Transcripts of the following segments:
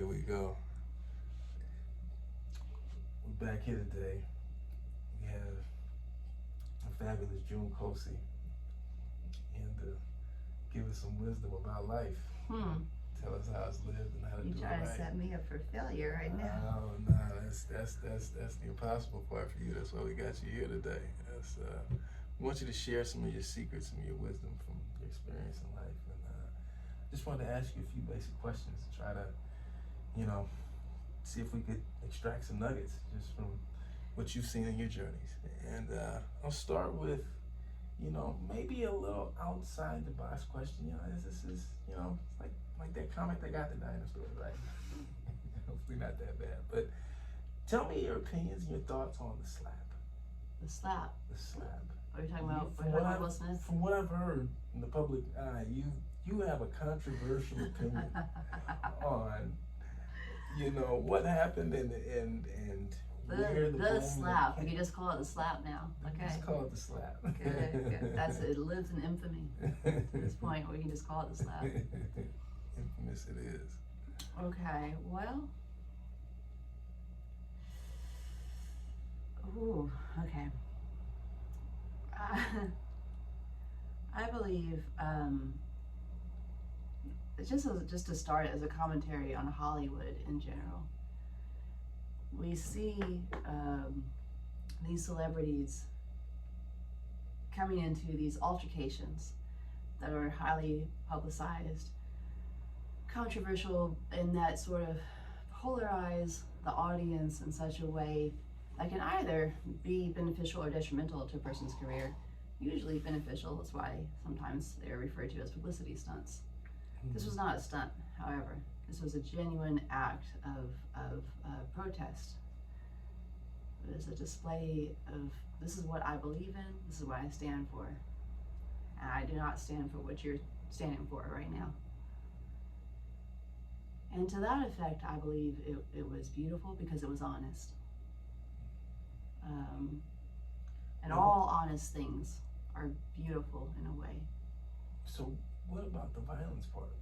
here we go. We're back here today. We have a fabulous June Kosi, and give us some wisdom about life. Tell us how it's lived and how to do it right. You're trying to set me up for failure right now. No, that's the impossible part for you. That's why we got you here today. We want you to share some of your secrets and your wisdom from your experience in life. And just wanted to ask you a few basic questions to try to, see if we could extract some nuggets just from what you've seen in your journeys. And I'll start with, maybe a little outside the box question. This is, it's like that comic that got the dinosaurs, right? Hopefully not that bad. But tell me your opinions and your thoughts on the slap. The slap? The slap. Are you talking about Will Smith? From what I've heard in the public eye, you have a controversial opinion on, what happened and where the slap. We can just call it the slap now. Okay. Just call it the slap. Good. It lives in infamy to this point where we can just call it the slap. Infamous it is. Okay, well. Ooh, okay. I believe, just to start as a commentary on Hollywood in general, we see these celebrities coming into these altercations that are highly publicized, controversial, and that sort of polarize the audience in such a way that can either be beneficial or detrimental to a person's career. Usually beneficial. That's why sometimes they're referred to as publicity stunts. This was not a stunt, however. This was a genuine act of protest. It was a display of, this is what I believe in, this is what I stand for. And I do not stand for what you're standing for right now. And to that effect, I believe it was beautiful because it was honest. And all honest things are beautiful in a way. So what about the violence part of it?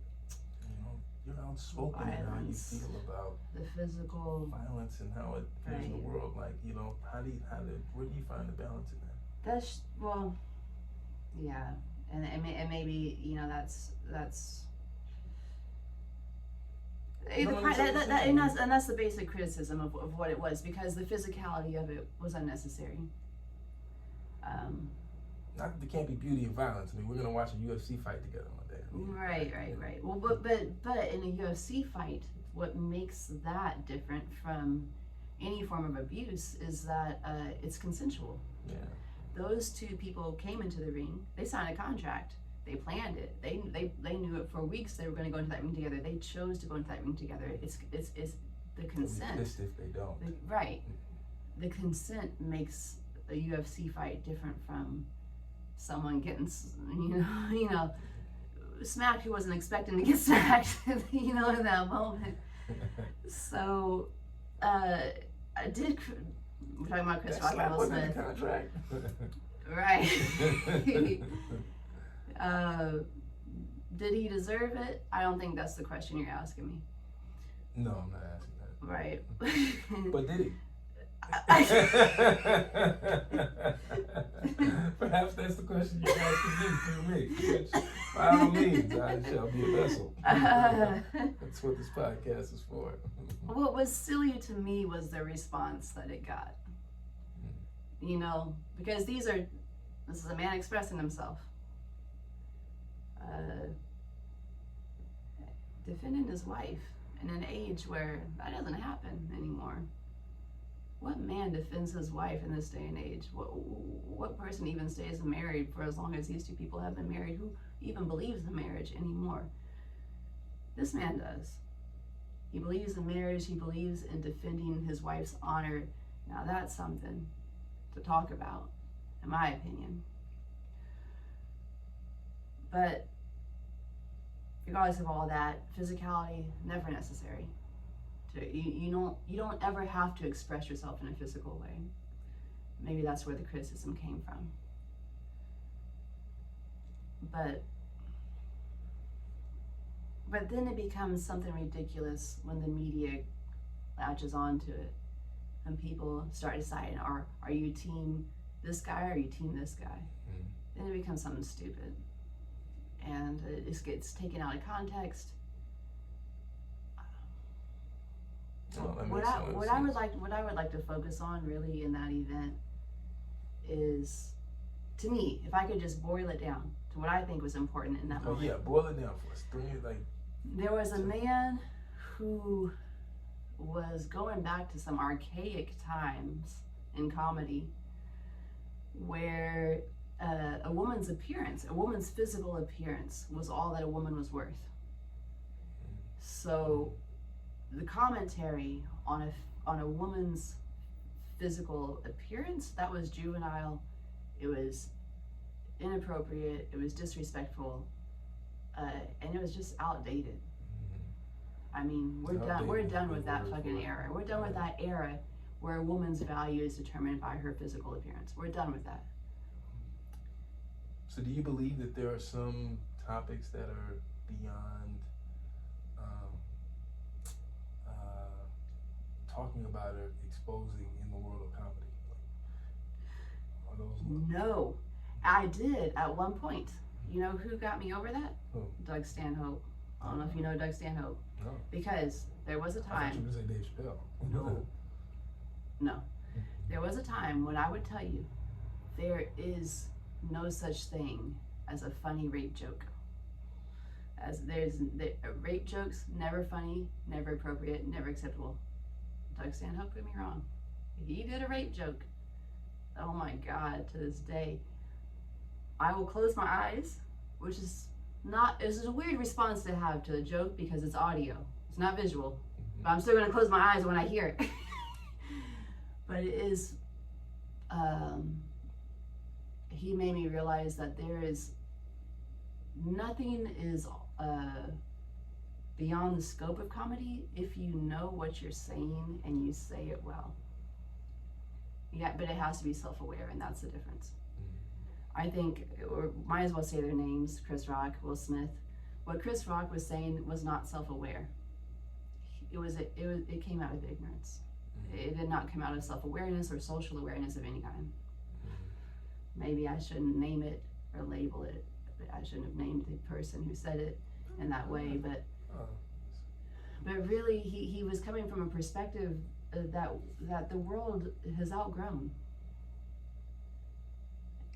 You're outspoken in how you feel about the physical violence and how it feels in the world. Like, where do you find the balance in that? That's, well, yeah, and maybe that's. And that's the basic criticism of what it was, because the physicality of it was unnecessary. Not that there can't be beauty in violence. I mean, we're gonna watch a UFC fight together one day. Right. Well, but in a UFC fight, what makes that different from any form of abuse is that it's consensual. Yeah. Those two people came into the ring. They signed a contract. They planned it. They knew it for weeks. They were going to go into that ring together. They chose to go into that ring together. It's the consent. They'll be pissed if they don't. Right. The consent makes a UFC fight different from someone getting, smacked who wasn't expecting to get smacked, in that moment. So, we're talking about Chris Rock and Will Smith. Contract. Right. Did he deserve it? I don't think that's the question you're asking me. No, I'm not asking that. Right. But did he? Perhaps that's the question you're asking me, which by all means I shall be a vessel. That's what this podcast is for. What was silly to me was the response that it got. Because this is a man expressing himself. Defending his wife in an age where that doesn't happen anymore. What man defends his wife in this day and age? What person even stays married for as long as these two people have been married? Who even believes in marriage anymore? This man does. He believes in marriage. He believes in defending his wife's honor. Now that's something to talk about, in my opinion. But regardless of all that, physicality, never necessary. You don't ever have to express yourself in a physical way. Maybe that's where the criticism came from. But But then it becomes something ridiculous when the media latches onto it, and people start deciding, are you team this guy or are you team this guy? Then it becomes something stupid, and it just gets taken out of context. What I would like to focus on really in that event is, to me, if I could just boil it down to what I think was important in that moment. Yeah, boil it down for us. There was a man who was going back to some archaic times in comedy where a woman's appearance, a woman's physical appearance, was all that a woman was worth. So the commentary on a woman's physical appearance, that was juvenile, it was inappropriate, it was disrespectful, and it was just outdated. I mean, we're done with that fucking era. We're done with that era where a woman's value is determined by her physical appearance. We're done with that. So do you believe that there are some topics that are beyond talking about or exposing in the world of comedy? Are those? No, I did at one point. You know who got me over that? Who? Doug Stanhope. I don't know if you know Doug Stanhope. No. Because there was a I thought you time. were going to say Dave Chappelle. No. There was a time when I would tell you there is no such thing as a funny rape joke. Rape jokes, never funny, never appropriate, never acceptable. Doug Stanhope, put me wrong. He did a rape joke. Oh my God, to this day, I will close my eyes, which is a weird response to have to a joke because it's audio. It's not visual. But I'm still gonna close my eyes when I hear it. But it is, he made me realize that there is, nothing is beyond the scope of comedy if you know what you're saying and you say it well. Yeah, but it has to be self-aware, and that's the difference. I think, or might as well say their names, Chris Rock, Will Smith. What Chris Rock was saying was not self-aware. It came out of ignorance. It did not come out of self-awareness or social awareness of any kind. Maybe I shouldn't name it or label it. I shouldn't have named the person who said it in that way, but really he was coming from a perspective that the world has outgrown.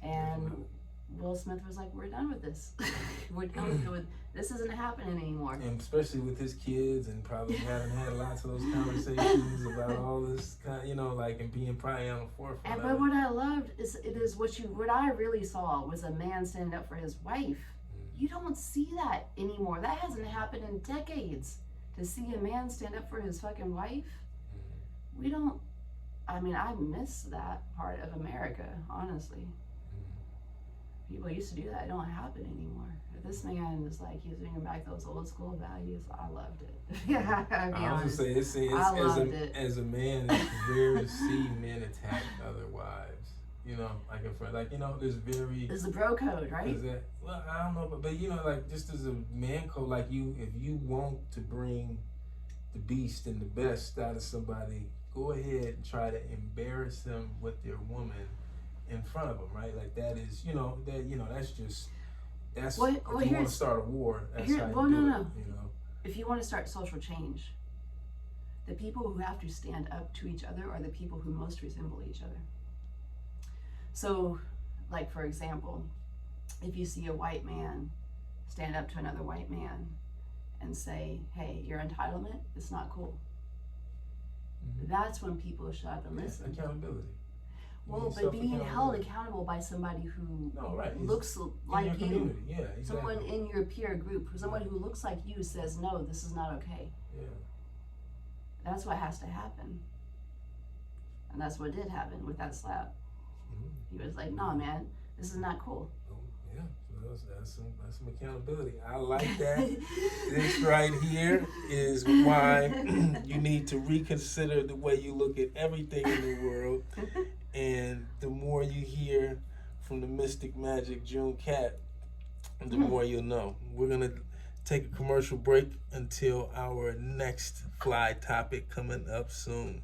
And Will Smith was like, we're done with this. We're done with this isn't happening anymore. And especially with his kids, and probably haven't had lots of those conversations about all this kind, and being probably on the forefront. But what I loved is what I really saw was a man standing up for his wife. You don't see that anymore. That hasn't happened in decades. To see a man stand up for his fucking wife, we don't. I mean, I miss that part of America, honestly. People used to do that. It don't happen anymore. This man is like, he's bringing back those old school values. I loved it. Yeah, I was gonna say, as a man, it's rare to see men attack other wives. Like in front, there's very. There's the bro code, right? Well, I don't know, but just as a man code, if you want to bring the beast and the best out of somebody, go ahead and try to embarrass them with their woman in front of them, right? Like that is, that's if you want to start a war, that's how you do it. If you want to start social change, the people who have to stand up to each other are the people who most resemble each other. So, like for example, if you see a white man stand up to another white man and say, hey, your entitlement, it's not cool. That's when people shut up and listen. Accountability. Well, but being held accountable by somebody who looks like you, exactly. Someone in your peer group, someone who looks like you says, no, this is not okay. Yeah. That's what has to happen. And that's what did happen with that slap. He was like, nah, man, this is not cool. Yeah, so that's some accountability. I like that. This right here is why you need to reconsider the way you look at everything in the world. And the more you hear from the Mystic Magic June Cat, the more you'll know. We're gonna take a commercial break until our next fly topic coming up soon.